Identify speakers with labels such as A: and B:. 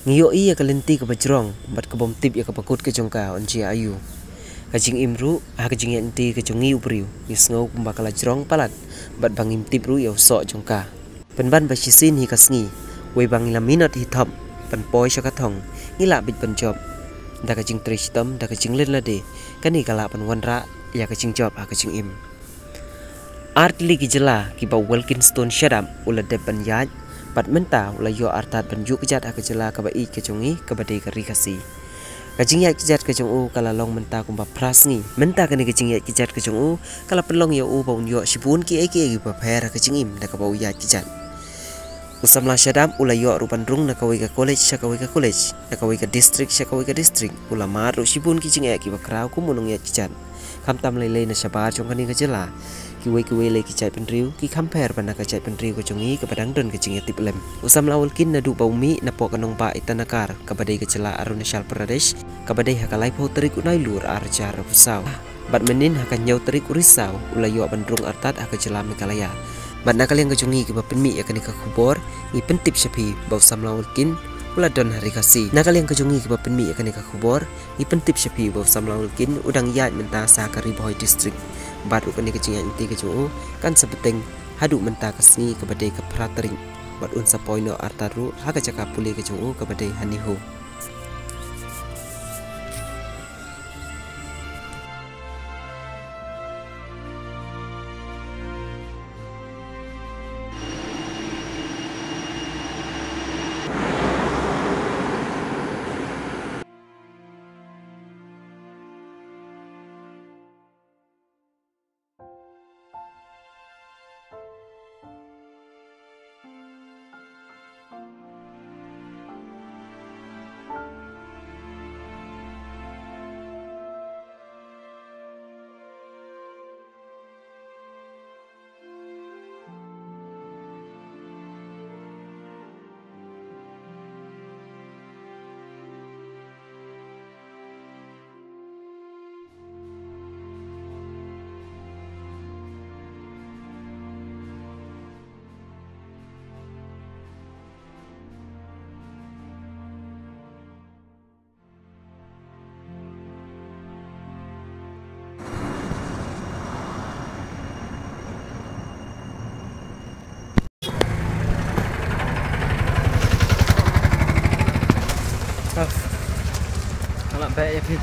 A: Ngiyo iya kalenti ke bajrong, bat ke bom tip ya ke pakut ke jongka onci ayu. Kajing imru, kajing yanti ke jongi upriu, ngis ngau kumbakala jrong palat, bat bangim tip ru ya sok jongka. Penban basisin hi kasngi, we bang laminat hi top, pen poi syakatong, ngila bit penjob. Da kajing tristom, da kajing len lade, kani kala pen wanra, ya kajing job kajing im. Art ligi jela ki ba Wilkinson syadam ula depan yaj, bat menta ula yo artat penjuk kejat jela ka ba I ke jongi ka ba de ka rikasi. Kajing yaj kejat ke jong u kala long menta kumba prasngi, menta kani kajing yaj kejat ke jong u kala penlong yo u ba un yo sibun ki eki ba pera kajing im da ka ba yaj kejat. Usamla syadam ula yo rupan rung na kawai ka college sya kawai ka college, na kawai ka district sya kawai ka district, ula maru sibun ki jing eki ba krau ku munung yaj kejat. Kam tam lele na syabar jong kani ka jela. Kiwe le kicai penriu ki compare pada kicai penriu ko jongi ke padang don ke jingi tip lem usam lawul kin na du baumi na po kanong ba itanakar kabadai kecela Arunachal Pradesh kabadai hakalai po terik unai lur arja Rusau bat menin hakan nyau terik urisau ulayo bandrung artat hakajela Mekalaya bat nakal yang ke jongi ke bapenmi ya kani ka kubor ni pentip syapi bau sam lawul kin ula don hari kasih nakal yang ke jongi ke bapenmi ya kani ka kubor ni pentip syapi bau sam lawul kin udang yat menta sa ka Riboy district baru kani kecing inti kecu kan sebeteng hadu menta kesni kepada ke pratering bat unsa poino artaru haka cakap pulih kecu kepada haniho. Kalau baik ya,